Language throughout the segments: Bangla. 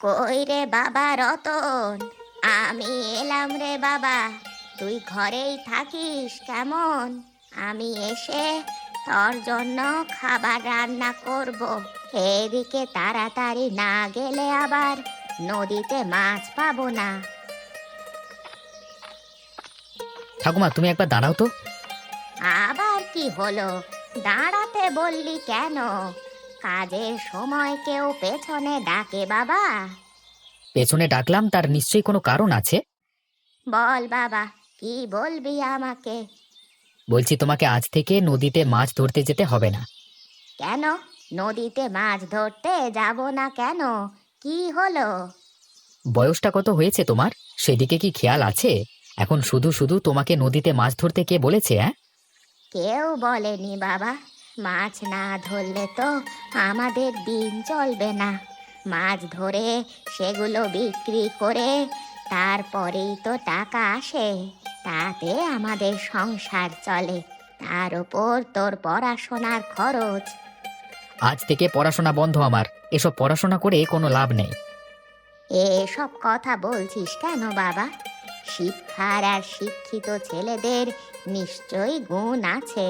কই রে বাবা রতন, আমি এলাম রে বাবা। তুই ঘরেই থাকিস কেমন? আমি এসে তোর জন্য খাবার রান্না করব। এদিকে তাড়াতাড়ি না গেলে আবার নদীতে মাছ পাবো না। ঠাকুমা, তুমি একবার দাঁড়াও তো। আবার কি হলো? দাঁড়াতে বললি কেন? কাজের সময় কেউ পেছনে ডাকে বাবা? পেছনে ডাকলাম, তার নিশ্চয়ই কোনো কারণ আছে। বল বাবা, কি বলবি আমাকে? বলছি, তোমাকে আজ থেকে নদীতে মাছ ধরতে যেতে হবে না। কেন? নদীতে মাছ ধরতে যাব না কেন? কি হলো? বয়সটা কত হয়েছে তোমার, সেদিকে কি খেয়াল আছে? এখন শুধু শুধু তোমাকে নদীতে মাছ ধরতে কে বলেছে, হ্যাঁ? কেউ বলেনি বাবা। মাছ না ধরলে তো আমাদের দিন চলবে না। মাছ ধরে সেগুলো বিক্রি করে তারপরেই তো টাকা আসে। তাতে আমাদের সংসার চলে। তার উপর তোর পড়াশোনার খরচ। আজ থেকে পড়াশোনা বন্ধ আমার। এসব পড়াশোনা করে কোনো লাভ নেই। এসব কথা বলছিস কেন বাবা? শিক্ষার আর শিক্ষিত ছেলেদের নিশ্চয়ই গুণ আছে।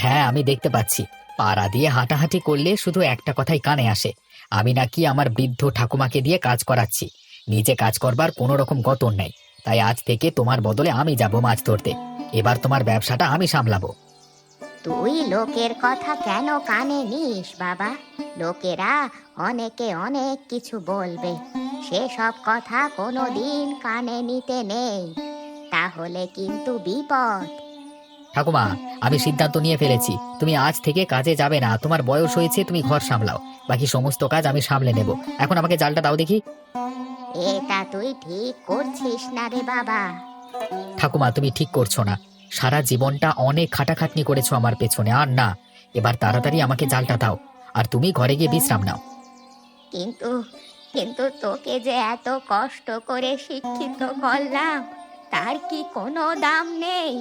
হ্যাঁ, আমি দেখতে পাচ্ছি। পাড়া দিয়ে হাঁটাহাঁটি করলে শুধু একটা কথাই কানে আসে, আমি নাকি আমার বৃদ্ধ ঠাকুমাকে দিয়ে কাজ করাচ্ছি। নিজে কাজ করবার কোনো রকম গতর নেই। তাই আজ থেকে তোমার বদলে আমি যাব মাছ ধরতে। এবার তোমার ব্যবসাটা আমি সামলাবো। তুই লোকের কথা কেন কানে নিস বাবা? লোকেরা অনেকে অনেক কিছু বলবে। সেসব কথা কোনো দিন কানে নিতে নেই, তাহলে কিন্তু বিপদ। ঠাকুমা, আমি সিদ্ধান্ত নিয়ে ফেলেছি, তুমি আজ থেকে কাজে যাবে না। তোমার বয়স হয়েছে, তুমি ঘর সামলাও। বাকি সমস্ত কাজ আমি সামলে নেব। এখন আমাকে জালটা দাও দেখি। এটা তুই ঠিক করছিস না রে বাবা। ঠাকুমা, তুমি ঠিক করছো না। সারা জীবনটা অনেক খাটাখাটনি করেছো আমার পেছনে, আর না। এবার তাড়াতাড়ি আমাকে জালটা দাও, আর তুমি ঘরে গিয়ে বিশ্রাম নাও। কিন্তু কিন্তু তোকে যে এত কষ্ট করে শিক্ষিত করলাম, তার কি কোনো দাম নেই?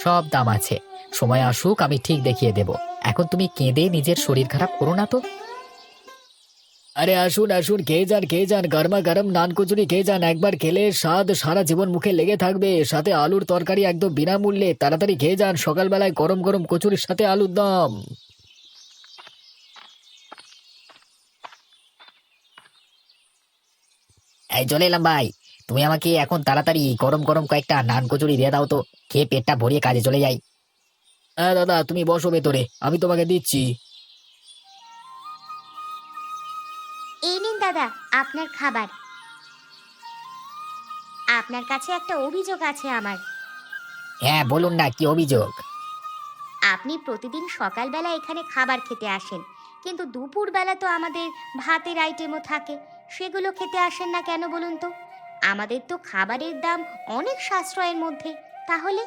সব দাম আছে। সময় আসুক, আমি ঠিক দেখিয়ে দেব। এখন তুমি কেঁদে নিজের শরীর খারাপ করো না তো। আরে আসুন আসুন, খেয়ে যান খেয়ে যান, গরমা গরম নান কচুরি খেয়ে যান। একবার খেলে স্বাদ সারা জীবন মুখে লেগে থাকবে। সাথে আলুর তরকারি একদম বিনামূল্যে। তাড়াতাড়ি খেয়ে যান, সকালবেলায় গরম গরম কচুরির সাথে আলুর দম। এই চলে এলাম ভাই। তুমি আমাকে এখন তাড়াতাড়ি গরম গরম কয়েকটা নান কচুরি দিয়ে দাও তো, খেয়ে পেটটা ভরিয়ে কাজে চলে যাই। হ্যাঁ দাদা, তুমি বসো ভেতরে, আমি তোমাকে দিচ্ছি। এই নিন দাদা, আপনার খাবার। আপনার কাছে একটা অভিযোগ আছে আমার। হ্যাঁ বলুন না, কি অভিযোগ? আপনি প্রতিদিন সকালবেলা এখানে খাবার খেতে আসেন, কিন্তু দুপুরবেলা তো আমাদের ভাতের আইটেমও থাকে। সেগুলো খেতে আসেন না কেন বলুন তো? আমাদের তো খাবারের দাম অনেক সাশ্রয়ের মধ্যে। তাহলে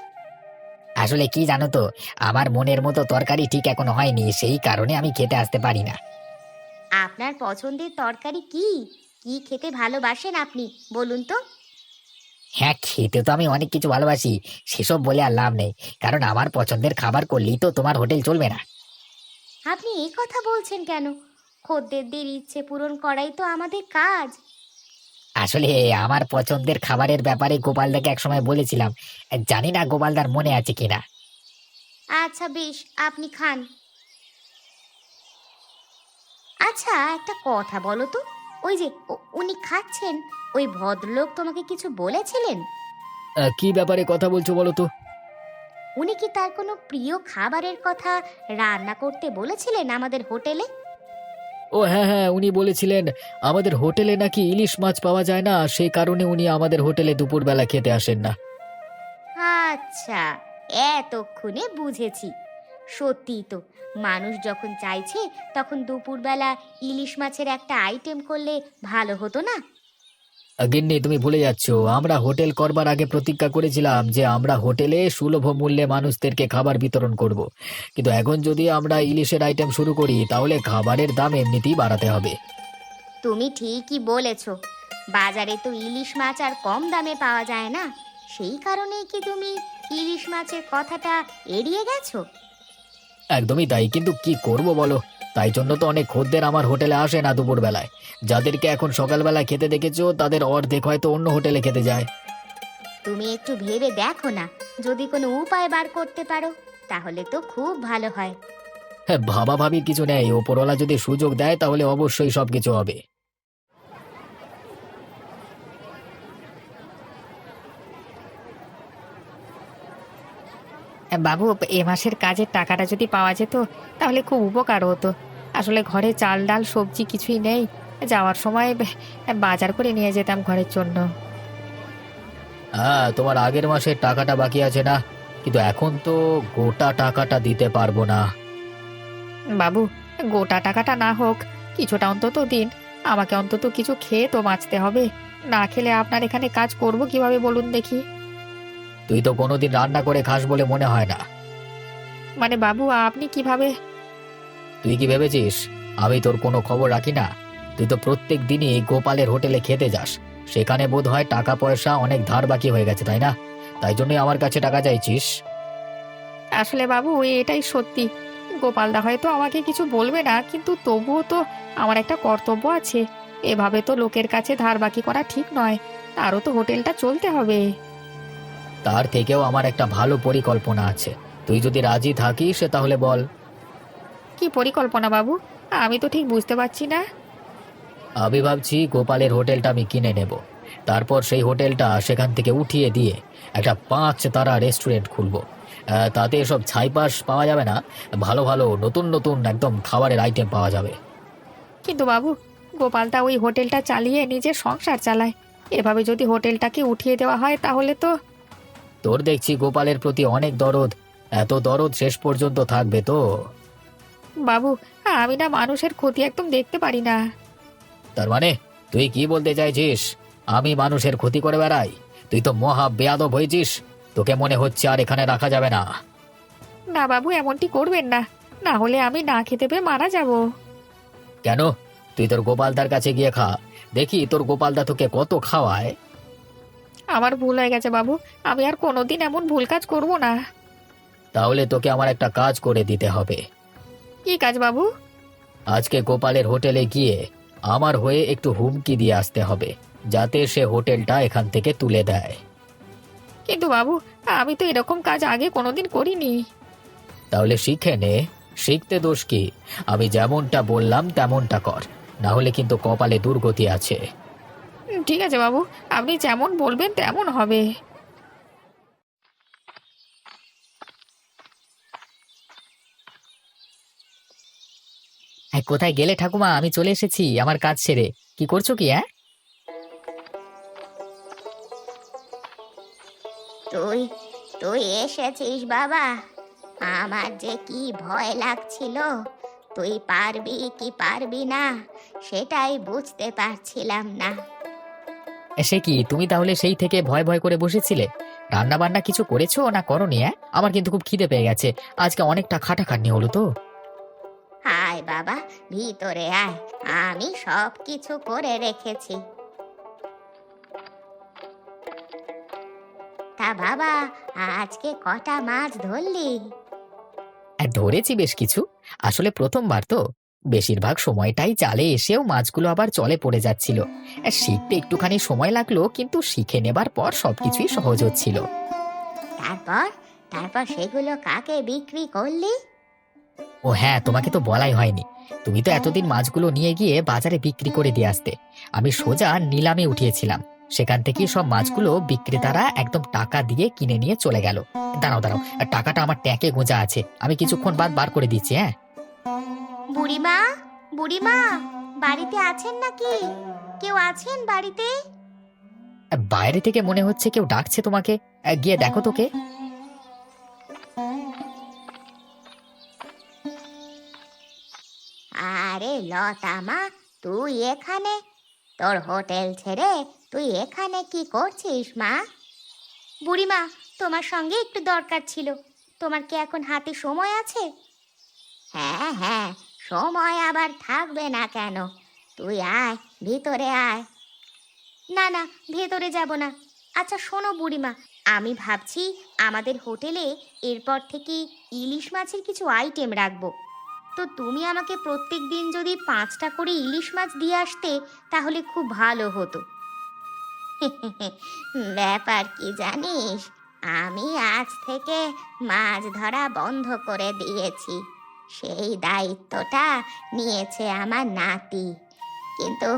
আসলে কি জানো তো, আমার মনের মতো তরকারি ঠিক এখনো হয়নি, সেই কারণে আমি খেতে আসতে পারি না। আপনার পছন্দের তরকারি কি? কি খেতে ভালোবাসেন আপনি বলুন তো? হ্যাঁ, খেতে তো আমি অনেক কিছু ভালোবাসি। সেসব বলে আর লাভ নেই, কারণ আমার পছন্দের খাবার করলেই তো তোমার হোটেল চলবে না। আপনি এই কথা বলছেন কেন? খদ্দেরদের ইচ্ছে পূরণ করাই তো আমাদের কাজ। আসলে আমার পছন্দের খাবারের ব্যাপারে গোপালদাকে একসময় বলেছিলাম। জানি না গোপালদার মনে আছে কিনা। আচ্ছা বেশ, আপনি খান। আচ্ছা, একটা কথা বলো তো। ওই যে উনি খাচ্ছেন, ওই ভদ্রলোক তোমাকে কিছু বলেছিলেন? কি ব্যাপারে কথা বলছো বলো তো? উনি কি তার কোনো প্রিয় খাবারের কথা রান্না করতে বলেছিলেন আমাদের হোটেলে? ও হ্যাঁ হ্যাঁ, উনি বলেছিলেন আমাদের হোটেলে নাকি ইলিশ মাছ পাওয়া যায় না, সেই কারণে উনি আমাদের হোটেলে দুপুরবেলা খেতে আসেন না। আচ্ছা, এতক্ষণে বুঝেছি। সত্যিই তো, মানুষ যখন চাইছে তখন দুপুরবেলা ইলিশ মাছের একটা আইটেম করলে ভালো হতো না? গিন্নি, তুমি ভুলে যাচ্ছ। আমরা হোটেল করবার আগে প্রতিজ্ঞা করেছিলাম যে আমরা হোটেলে সুলভ মূল্যে মানুষদেরকে খাবার বিতরণ করব। কিন্তু এখন যদি আমরা ইলিশের আইটেম শুরু করি, তাহলে খাবারের দাম এমনিতেই বাড়াতে হবে। তুমি ঠিকই বলেছ। বাজারে তো ইলিশ মাছ আর কম দামে পাওয়া যায় না। সেই কারণেই কি তুমি ইলিশ মাছের কথাটা এড়িয়ে গেছো? একদমই তাই, কিন্তু কি করব বলো? তাই জন্য তো অনেক খদ্দের আমার হোটেলে আসে না দুপুর বেলায়। যাদেরকে এখন সকালবেলা খেতে দেখেছো তাদের অর্ধেক হয়তো অন্য হোটেলে খেতে যায়। তুমি একটু ভেবে দেখো না, যদি কোনো উপায় বার করতে পারো তাহলে তো খুব ভালো হয়। হ্যাঁ, ভাবাভাবির কিছু নেই, ওপরওয়ালা যদি সুযোগ দেয় তাহলে অবশ্যই সবকিছু হবে। বাবু, এ মাসের কাজের টাকাটা যদি পাওয়া যেত তাহলে খুব উপকার হতো। আসলে ঘরে চাল ডাল সবজি কিছুই নেই। যাওয়ার সময় বাজার করে নিয়ে যেতাম ঘরের জন্য। হ্যাঁ, তোমার আগের মাসের টাকাটা বাকি আছে না? কিন্তু এখন তো গোটা টাকাটা দিতে পারবো না। বাবু, গোটা টাকাটা না হোক, কিছুটা অন্তত দিন। আমাকে অন্তত কিছু খেয়ে তো বাঁচতে হবে। না খেলে আপনার এখানে কাজ করব কিভাবে বলুন দেখি? তুই তো কোনোদিন রান্না করে খাস বলে মনে হয় না। মানে বাবু, আপনি কিভাবে? তুই কি ভেবেছিস আমি তোর কোনো খবর রাখি না? তুই তো প্রত্যেক দিনই গোপালের হোটেলে খেতে যাস। সেখানে বোধ হয় টাকা পয়সা অনেক ধার বাকি হয়ে গেছে, তাই না? তাই জন্যই আমার কাছে টাকা চাইছিস। আসলে বাবু, এটাই সত্যি। গোপালদা হয়তো আমাকে কিছু বলবে না, কিন্তু তবুও তো আমার একটা কর্তব্য আছে। এভাবে তো লোকের কাছে ধার বাকি করা ঠিক নয়। তারও তো হোটেলটা চলতে হবে। তার থেকেও আমার একটা ভালো পরিকল্পনা আছে। তুই যদি রাজি থাকিস তাহলে বল। কি পরিকল্পনা বাবু? আমি তো ঠিক বুঝতে পারছি না। আমি ভাবছি গোপালের হোটেলটা আমি কিনে নেব। তারপর সেই হোটেলটা সেখান থেকে উঠিয়ে দিয়ে একটা 5 তারা রেস্টুরেন্ট খুলবো। তাতে সব ছাইপাশ পাওয়া যাবে না, ভালো ভালো নতুন নতুন একদম খাবারের আইটেম পাওয়া যাবে। কিন্তু বাবু, গোপালদা ওই হোটেলটা চালিয়ে নিজের সংসার চালায়। এভাবে যদি হোটেলটাকে উঠিয়ে দেওয়া হয় তাহলে তো। তোর দেখছি গোপালের প্রতি অনেক দরদ। এত দরদ শেষ পর্যন্ত থাকবে তো? বাবু, আমি না মানুষের ক্ষতি একদম দেখতে পারি না। তার মানে তুই কি বলতে চাইছিস? আমি মানুষের ক্ষতি করে বেড়াই? তুই তো মহা বেয়াদব হয়েছিস। তোকে মনে হচ্ছে আর এখানে রাখা যাবে না। না বাবু, এমনটি করবেন না। না হলে আমি না খেতে পেয়ে মারা যাব। কেন? তুই তোর গোপালদার কাছে গিয়ে খা, দেখি তোর গোপালদা তোকে কত খাওয়ায়। আমার ভুল হয়ে গেছে বাবু। আমি আর কোনোদিন এমন ভুল কাজ করব না। তাহলে তোকে আমার একটা কাজ করে দিতে হবে। কি কাজ বাবু? আজকে গোপালের হোটেলে গিয়ে আমার হয়ে একটু হুমকি দিয়ে আসতে হবে, যাতে সে হোটেলটা এখান থেকে তুলে দেয়। কিন্তু বাবু, আমি তো এরকম কাজ আগে কোনোদিন করিনি। তাহলে শিখে নে। শিখতে দোষ কি? আমি যেমনটা বললাম তেমনটা কর, না হলে কিন্তু কপালে দুর্গতি আছে। ঠিক আছে বাবু, আপনি যেমন বলবেন তেমন হবে। কোথায় গেলে ঠাকুমা? আমি চলে এসেছি আমার কাজ সেরে। কি করছো কি? তুই তুই এসেছিস বাবা। আমার যে কি ভয় লাগছিল, তুই পারবি কি পারবি না সেটাই বুঝতে পারছিলাম না। সে কি, তুমি তাহলে সেই থেকে ভয় ভয় করে বসেছিলে? রান্না বান্না কিছু করেছো না করনি? আমার কিন্তু খুব খিদে পেয়ে গেছে। আজকে অনেকটা খাটাখাটনি হলো তো। আয় বাবা, ভিতরে আয়, আমি সব কিছু করে রেখেছি। তা বাবা, আজকে কটা মাছ ধরলি? ধরেছি বেশ কিছু। আসলে প্রথমবার তো, বেশিরভাগ সময়টাই জালে এসেও মাছগুলো আবার জলে পড়ে যাচ্ছিল। শিখতে একটুখানি সময় লাগলো, কিন্তু শিখে নেবার পর সবকিছুই সহজ হচ্ছিল। তারপর তারপর সেগুলো কাকে বিক্রি করলি? ও হ্যাঁ, তোমাকে তো বলাই হয়নি। তুমি তো এতদিন মাছগুলো নিয়ে গিয়ে বাজারে বিক্রি করে দিয়ে আসতে। আমি সোজা নিলামে উঠিয়েছিলাম। সেখান থেকেই সব মাছগুলো বিক্রেতারা একদম টাকা দিয়ে কিনে নিয়ে চলে গেল। দাঁড়াও দাঁড়াও, টাকাটা আমার ট্যাঁকে গোঁজা আছে, আমি কিছুক্ষণ বাদ বার করে দিচ্ছি। হ্যাঁ, বুড়িমা, বুড়িমা, বাড়িতে আছেন নাকি? কেউ আছেন বাড়িতে? বাইরে থেকে মনে হচ্ছে কেউ ডাকছে তোমাকে। গিয়ে দেখো তোকে। আরে লতা মা, তুই এখানে? তোর হোটেল ছেড়ে তুই এখানে কি করছিস মা? বুড়িমা, তোমার সঙ্গে একটু দরকার ছিল। তোমার কি এখন হাতে সময় আছে? হ্যাঁ হ্যাঁ, সময় আবার থাকবে না কেন? তুই আয়, ভিতরে আয়। না না, ভেতরে যাব না। আচ্ছা শোনো বুড়িমা, আমি ভাবছি আমাদের হোটেলে এরপর থেকে ইলিশ মাছের কিছু আইটেম রাখবো। তো তুমি আমাকে প্রত্যেক দিন যদি 5টা করে ইলিশ মাছ দিয়ে আসতে তাহলে খুব ভালো হতো। ব্যাপার কি জানিস, আমি আজ থেকে মাছ ধরা বন্ধ করে দিয়েছি। সেই দায়িত্বটা নিয়েছে আমার নাতি। কিন্তু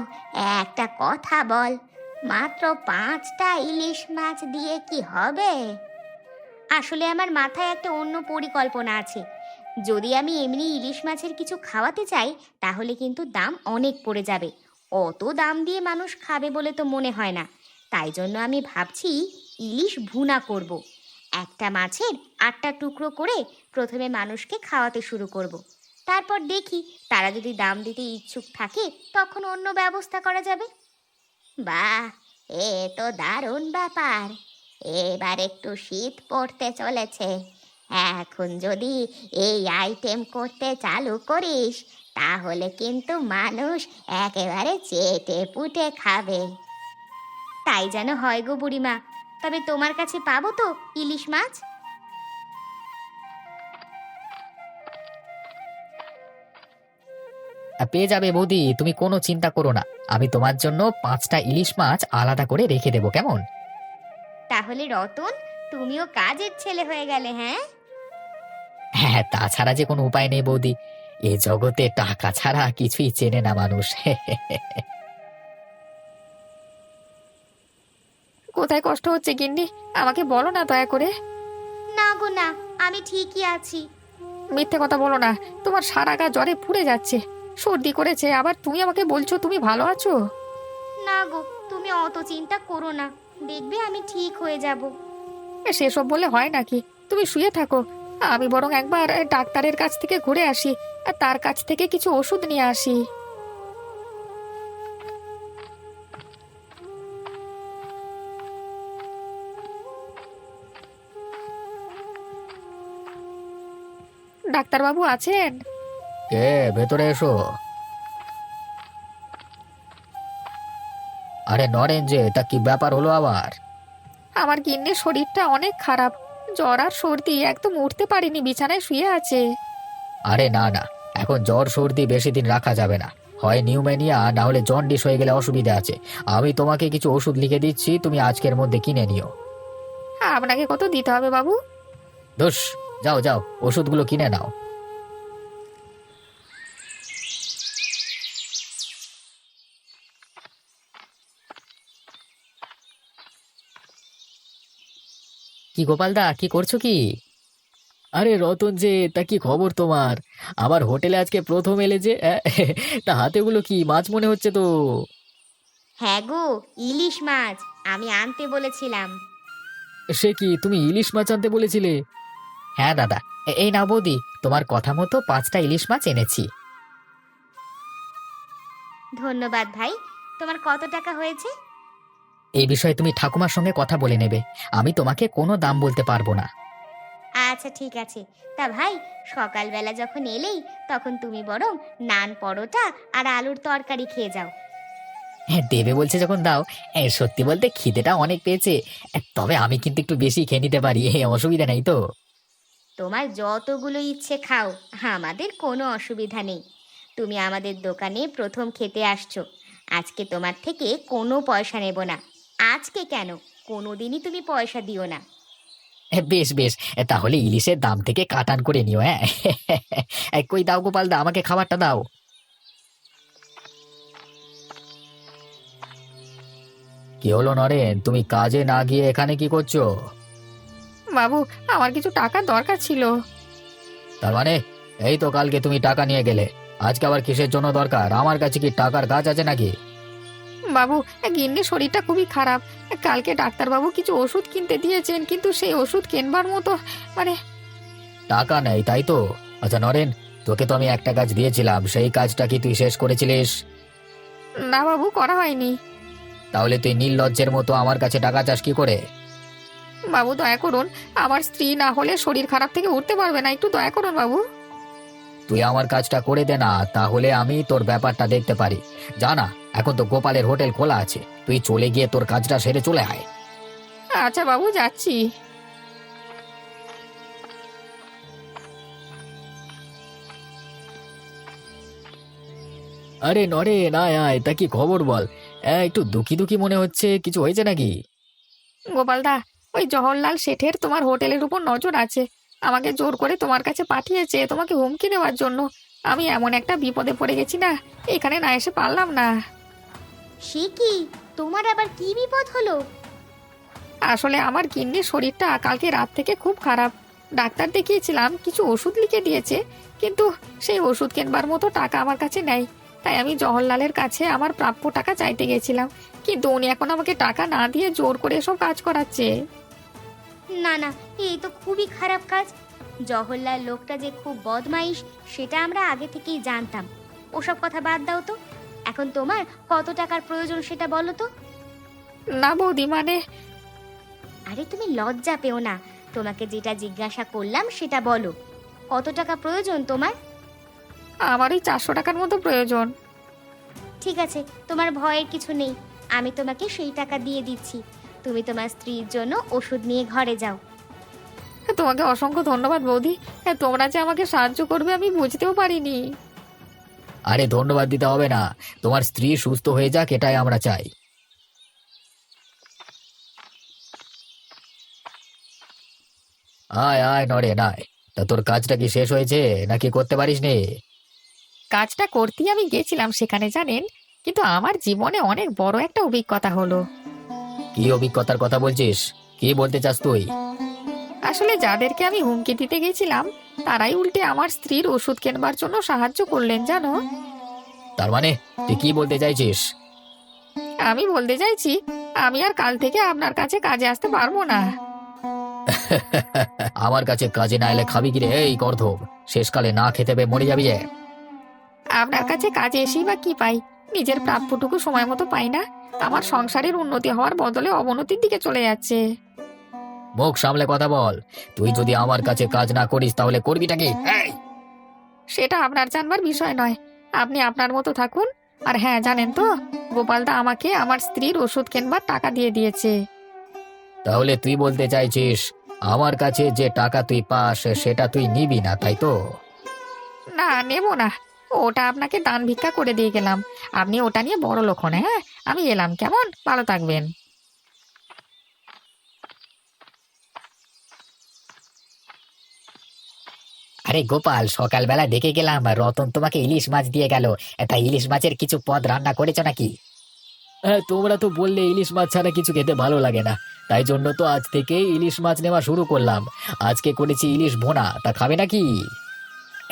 একটা কথা বল, মাত্র 5টা ইলিশ মাছ দিয়ে কি হবে? আসলে আমার মাথায় একটা অন্য পরিকল্পনা আছে। যদি আমি এমনি ইলিশ মাছের কিছু খাওয়াতে চাই তাহলে কিন্তু দাম অনেক পড়ে যাবে। অত দাম দিয়ে মানুষ খাবে বলে তো মনে হয় না। তাই জন্য আমি ভাবছি ইলিশ ভুনা করব। একটা মাছের 8টা টুকরো করে প্রথমে মানুষকে খাওয়াতে শুরু করব। তারপর দেখি তারা যদি দাম দিতে ইচ্ছুক থাকে তখন অন্য ব্যবস্থা করা যাবে। বাহ, এ তো দারুণ ব্যাপার। এবার একটু শীত পড়তে চলেছে, এখন যদি এই আইটেম করতে চালু করিস তাহলে কিন্তু মানুষ একেবারে চেটে পুটে খাবে। তাই যেন হয় গো বুড়িমা। তবে তোমার কাছে পাবো তো ইলিশ মাছ? পেয়ে যাবে বৌদি, তুমি কোনো চিন্তা করো না। আমি তোমার জন্য 5টা ইলিশ মাছ আলাদা করে রেখে দেবো, কেমন? তাহলে রতন, তুমিও কাজের ছেলে হয়ে গেলে, হ্যাঁ? হ্যাঁ, তাছাড়া যে কোনো উপায় নেই বৌদি। এ জগতে টাকা ছাড়া কিছুই চেনে না মানুষ। কোথায় কষ্ট হচ্ছে গিন্নি, আমাকে বলো না দয়া করে। না গো না, আমি ঠিকই আছি। মিথ্যে কথা বলো না, তোমার সারা গা জ্বরে পুড়ে যাচ্ছে, সর্দি করেছে, আবার তুমি আমাকে বলছো তুমি ভালো আছো। না গো, তুমি অত চিন্তা করো না, দেখবে আমি ঠিক হয়ে যাব। সেসব বলে হয় নাকি? তুমি শুয়ে থাকো, আমি বরং একবার ডাক্তারের কাছ থেকে ঘুরে আসি, আর তার কাছ থেকে কিছু ওষুধ নিয়ে আসি। ডাক্তারবাবু আছেন? কে? ভেতরে এসো। আরে নরেন যে, তা কি ব্যাপার হলো আবার? আমার গিন্নির শরীরটা অনেক খারাপ, জ্বর আর সর্দি, একদম উঠতে পারিনি, বিছানায় শুয়ে আছে। আরে না না, এখন জ্বর সর্দি বেশি দিন রাখা যাবে না। হয় নিউমোনিয়া, না হলে জন্ডিস হয়ে গেলে অসুবিধা আছে। আমি তোমাকে কিছু ওষুধ লিখে দিচ্ছি, তুমি আজকের মধ্যে কিনে নিও। আপনাকে কত দিতে হবে বাবু? দোষ, যাও যাও, ওষুধগুলো কিনে নাও। কি গোপালদা, কি করছো কি? আরে রতন যে, তা কি খবর তোমার? আমার হোটেলে আজকে প্রথম এলে যে, তা হাতেগুলো কি মাছ মনে হচ্ছে তো? হ্যাঁ গো, ইলিশ মাছ আমি আনতে বলেছিলাম। সে কি, তুমি ইলিশ মাছ আনতে বলেছিলে? হ্যাঁ দাদা, এই নাও বৌদি, তোমার কথা মতো 5টা ইলিশ মাছ এনেছি। ধন্যবাদ ভাই। তোমার কত টাকা হয়েছে? এই বিষয়ে তুমি ঠাকুমার সঙ্গে কথা বলে নেবে, আমি তোমাকে কোনো দাম বলতে পারবো না। আচ্ছা ঠিক আছে। তা ভাই, সকালবেলা যখন এলেই তখন তুমি বরং নান পরোটা আর আলুর তরকারি খেয়ে যাও। হ্যাঁ, দেবে বলছে যখন দাও। সত্যি বলতে খিদেটা অনেক পেয়েছে। তবে আমি কিন্তু একটু বেশি খেয়ে নিতে পারি, অসুবিধা নেই তো? তোমার যতগুলো ইচ্ছে খাও, আমাদের কোনো অসুবিধা নেই। তুমি আমাদের দোকানে প্রথম খেতে আসছো, আজকে তোমার থেকে কোনো পয়সা নেব না। আজকে কেন, কোনো দিনই তুমি পয়সা দিও না। বেশ বেশ, তাহলে ইলিশের দাম থেকে কাটান করে নিও, হ্যাঁ। কই দাও গোপাল দা, আমাকে খাবারটা দাও। কি হলো নরেন, তুমি কাজে না গিয়ে এখানে কি করছো? বাবু, আমার কিছু টাকার দরকার ছিল। তার মানে, এই তো কালকে তুমি টাকা নিয়ে গেলে, আজকে আবার কিসের জন্য দরকার? আমার কাছে কি টাকার গাছ আছে নাকি? বাবু, গিন্নির শরীরটা খুবই খারাপ, কালকে ডাক্তারবাবু কিছু ওষুধ কিনতে দিয়েছেন, কিন্তু সেই ওষুধ কেনবার মতো মানে। টাকা নেই তাই তো? আচ্ছা নরেন, তোকে তো আমি একটা কাজ দিয়েছিলাম, সেই কাজটা কি তুই শেষ করেছিলিস? না বাবু, করা হয়নি। তাহলে তুই নির্লজ্জের মতো আমার কাছে টাকা চাস কি করে? বাবু দয়া করুন, আমার স্ত্রী না হলে শরীর খারাপ থেকে উঠতে পারবে না, একটু দয়া করুন বাবু। তুই আমার কাজটা করে দে না, তাহলে আমি তোর ব্যাপারটা দেখতে পারি। জানা, এখন তো গোপালের হোটেল খোলা আছে, তুই চলে গিয়ে তোর কাজটা সেরে চলে আয়। আচ্ছা বাবু, যাচ্ছি। আরে নরে না আয়, তা কি খবর বল? একটু দুঃখী দুঃখী মনে হচ্ছে, কিছু হয়েছে নাকি? গোপালদা, ওই জওহরলাল শেঠের তোমার হোটেলের উপর নজর আছে। আমাকে জোর করে তোমার কাছে পাঠিয়েছে তোমাকে হুমকি দেওয়ার জন্য। আমি এমন একটা বিপদে পড়ে গেছি না, এখানে না এসে পারলাম না। সে কি, তোমার আবার কি বিপদ হলো? আসলে আমার গিন্নির শরীরটা কালকে রাত থেকে খুব খারাপ। ডাক্তার দেখিয়েছিলাম, কিছু ওষুধ লিখে দিয়েছে, কিন্তু সেই ওষুধ কেনবার মতো টাকা আমার কাছে নেই। তাই আমি জওহরলালের কাছে আমার প্রাপ্য টাকা চাইতে গেছিলাম, কিন্তু উনি এখন আমাকে টাকা না দিয়ে জোর করে এসব কাজ করাচ্ছে। না না, এই তো খুবই খারাপ কাজ। জওহরলাল লোকটা যে খুব বদমাইশ সেটা আমরা আগে থেকেই জানতাম। ওসব কথা বাদ দাও তো। এখন তোমার কত টাকার প্রয়োজন সেটা বলো তো। না বৌদি, মানে আরে তুমি লজ্জা পেও না, তোমাকে যেটা জিজ্ঞাসা করলাম সেটা বলো। কত টাকা প্রয়োজন তোমার? আমার ওই 400 টাকার মতো প্রয়োজন। ঠিক আছে, তোমার ভয়ের কিছু নেই, আমি তোমাকে সেই টাকা দিয়ে দিচ্ছি। তুমি তোমার স্ত্রীর জন্য ওষুধ নিয়ে ঘরে যাও। তোমাকে অসংখ্য ধন্যবাদ বৌদি। তোমরা যে আমাকে সাহায্য করবে আমি বুঝতেও পারিনি। আরে ধন্যবাদ দিতে হবে না, তোমার স্ত্রী সুস্থ হয়ে যাক এটাই আমরা চাই। আয় আয় নরে নাই, তা তোর কাজটা কি শেষ হয়েছে নাকি করতে পারিস নি? কাজটা করতেই আমি গেছিলাম সেখানে, জানেন, কিন্তু আমার জীবনে অনেক বড় একটা অভিজ্ঞতা হলো। কি অভিজ্ঞতার কথা বলছিস? কি বলতে চাস তুই? আসলে যাদেরকে আমি হুমকি দিতে গেছিলাম তারাই উল্টে আমার স্ত্রীর ওষুধ কেনবার জন্য সাহায্য করলেন, জানো। তার মানে তুই কি বলতে চাইছিস? আমি বলতে চাইছি, আমি আর কাল থেকে আপনার কাছে কাজে আসতে পারবো না। আমার কাছে কাজে না এলে খাবি কি রে এই গর্ধব? শেষকালে না খেতে পেয়ে মরে যাবি যে। আপনার কাছে কাজে এসেই বা কি পাই? নিজের প্রাপ্যটুকু সময় মতো পাই না। আমার সংসারের উন্নতি হওয়ার বদলে অবনতির দিকে চলে যাচ্ছে। মুখ সামলে কথা বল। তুই যদি আমার কাছে কাজ না করিস তাহলে করবিটা কি? এই! সেটা আপনার জানবার বিষয় নয়, আপনি আপনার মতো থাকুন। আর হ্যাঁ, জানেন তো, গোপালদা আমাকে আমার স্ত্রীর ওষুধ কেনবার টাকা দিয়ে দিয়েছে। তাহলে তুই বলতে চাইছিস আমার কাছে যে টাকা তুই পাস সেটা তুই নিবি না, তাই তো? না, নেব না। ওটা আপনাকে দান ভিক্ষা করে দিয়ে গেলাম। আপনি ওটা নিয়ে বড় লোক হন। হ্যাঁ, আমি এলাম, কেমন? ভালো থাকবেন। আরে গোপাল, সকালবেলা দেখে গেলাম রতন তোমাকে ইলিশ মাছ দিয়ে গেল। তা ইলিশ মাছের কিছু পদ রান্না করেছো নাকি? হ্যাঁ, তোমরা তো বললে ইলিশ মাছ ছাড়া কিছু খেতে ভালো লাগে না, তাই জন্য তো আজ থেকে ইলিশ মাছ নেওয়া শুরু করলাম। আজকে করেছি ইলিশ ভুনা, তা খাবে নাকি?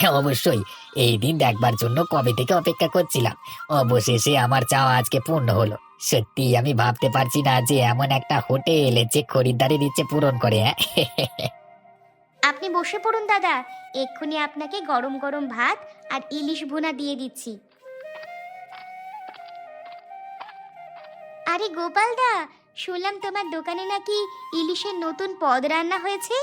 হ্যাঁ অবশ্যই, এই দিন দেখবার জন্য কবে থেকে অপেক্ষা করছিলাম। অবশেষে আমার চাওয়া আজকে পূর্ণ হলো। সত্যি আমি ভাবতে পারছি না যে এমন একটা হোটেল যে খরিদ্দারের ইচ্ছে পূরণ করে। হ্যাঁ আপনি বসে পড়ুন দাদা, এক্ষুনি আপনাকে গরম গরম ভাত আর ইলিশ ভুনা দিয়ে দিচ্ছি। আরে গোপালদা, শুনলাম তোমার দোকানে নাকি ইলিশের নতুন পদ রান্না হয়েছে।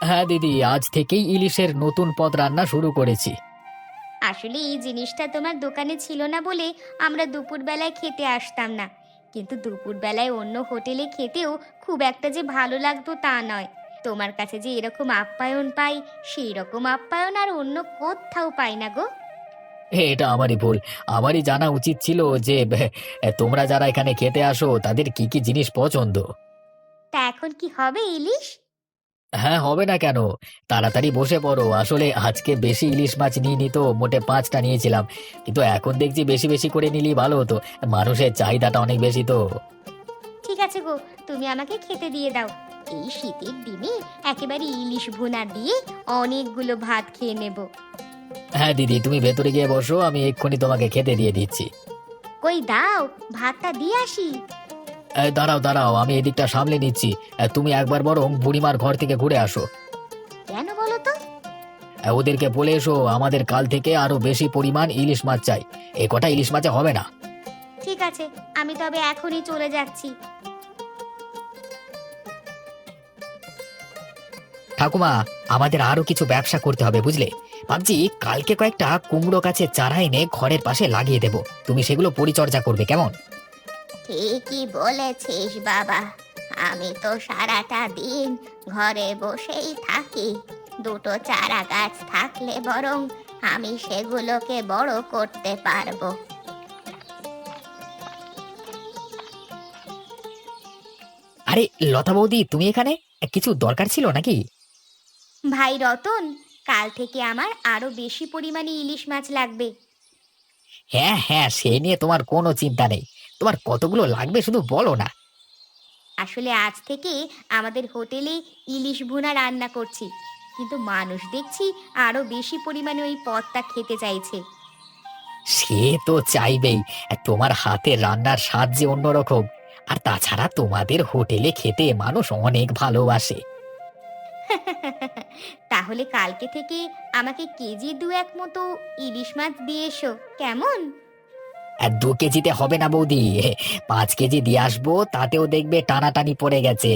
হ্যাঁ দিদি, আজ থেকেই ইলিশের নতুন পদ রান্না শুরু করেছি। আসলে এই জিনিসটা তোমার দোকানে ছিল না বলে আমরা দুপুরবেলায় খেতে আসতাম না, কিন্তু দুপুরবেলায় অন্য হোটেলে খেতেও খুব একটা যে ভালো লাগতো তা নয়। তোমার কাছে যে এরকম আপ্যায়ন পাই, সেই রকম আপ্যায়ন আর অন্য কোথাও পাই না গো। এটা আমারই ভুল। আমারই জানা উচিত ছিল যে তোমরা যারা এখানে খেতে আসো তাদের কি কি জিনিস পছন্দ। তা এখন কি হবে ইলিশ? হ্যাঁ, হবে না কেন? তাড়াতাড়ি বসে পড়ো। আসলে আজকে বেশি ইলিশ মাছ নিইনি তো, মোটে 5টা নিয়েছিলাম, কিন্তু এখন দেখছি বেশি বেশি করে নিলেই ভালো হতো। মানুষের চাহিদাটা অনেক বেশি তো। ঠিক আছে গো, তুমি আমাকে খেতে দিয়ে দাও। এই শীতের দিনে একেবারে ইলিশ ভুনা দিয়ে অনেকগুলো ভাত খেয়ে নেব। হ্যাঁ দিদি, তুমি ভেতরে গিয়ে বসো, আমি এক্ষুনি তোমাকে খেতে দিয়ে দিচ্ছি। কই দাও, ভাতটা দিয়ে আসি। দাঁড়াও দাঁড়াও, আমি এদিকটা সামলে নিচ্ছি। তুমি একবার বরং বুড়িমার ঘর থেকে ঘুরে আসো। কেন বলো তো? ওদেরকে বলে এসো আমাদের কাল থেকে আরো বেশি পরিমাণ ইলিশ মাছ চাই। এ কটা ইলিশ মাছে হবে না। ঠিক আছে, আমি তবে এখনই চলে যাচ্ছি। ঠাকুমা, আমাদের আরো কিছু ব্যবসা করতে হবে বুঝলে। ভাবছি কালকে কয়েকটা কুমড়ো গাছের চারা এনে ঘরের পাশে লাগিয়ে দেব, তুমি সেগুলো পরিচর্যা করবে, কেমন? ঠিকই বলেছিস বাবা, আমি তো সারাটা দিন ঘরে বসেই থাকি। দুটো চারা গাছ থাকলে বরং আমি সেগুলোকে বড় করতে পারবো। আরে লতা বৌদি, তুমি এখানে? কিছু দরকার ছিল নাকি? ভাই রতন, কাল থেকে আমার আরো বেশি পরিমাণে ইলিশ মাছ লাগবে। হ্যাঁ হ্যাঁ, সে নিয়ে তোমার কোনো চিন্তা নেই। তোমার কতগুলো লাগবে শুধু বলো না। আসলে আজ থেকে আমাদের হোটেলে ইলিশ ভুনা রান্না করছি, কিন্তু মানুষ দেখছি আরো বেশি পরিমাণে ওই পদটা খেতে চাইছে। সে তো চাইবেই। তোমার হাতের রান্নার স্বাদ যে অন্যরকম। আর তাছাড়া তোমাদের হোটেলে খেতে মানুষ অনেক ভালোবাসে। তাহলে কালকে থেকে আমাকে কেজি দু এক মতো ইলিশ মাছ দিয়ে এসো, কেমন? আর 2 কেজিতে হবে না বৌদি, 5 কেজি দিয়ে আসবো, তাতেও দেখবে টানাটানি পড়ে গেছে।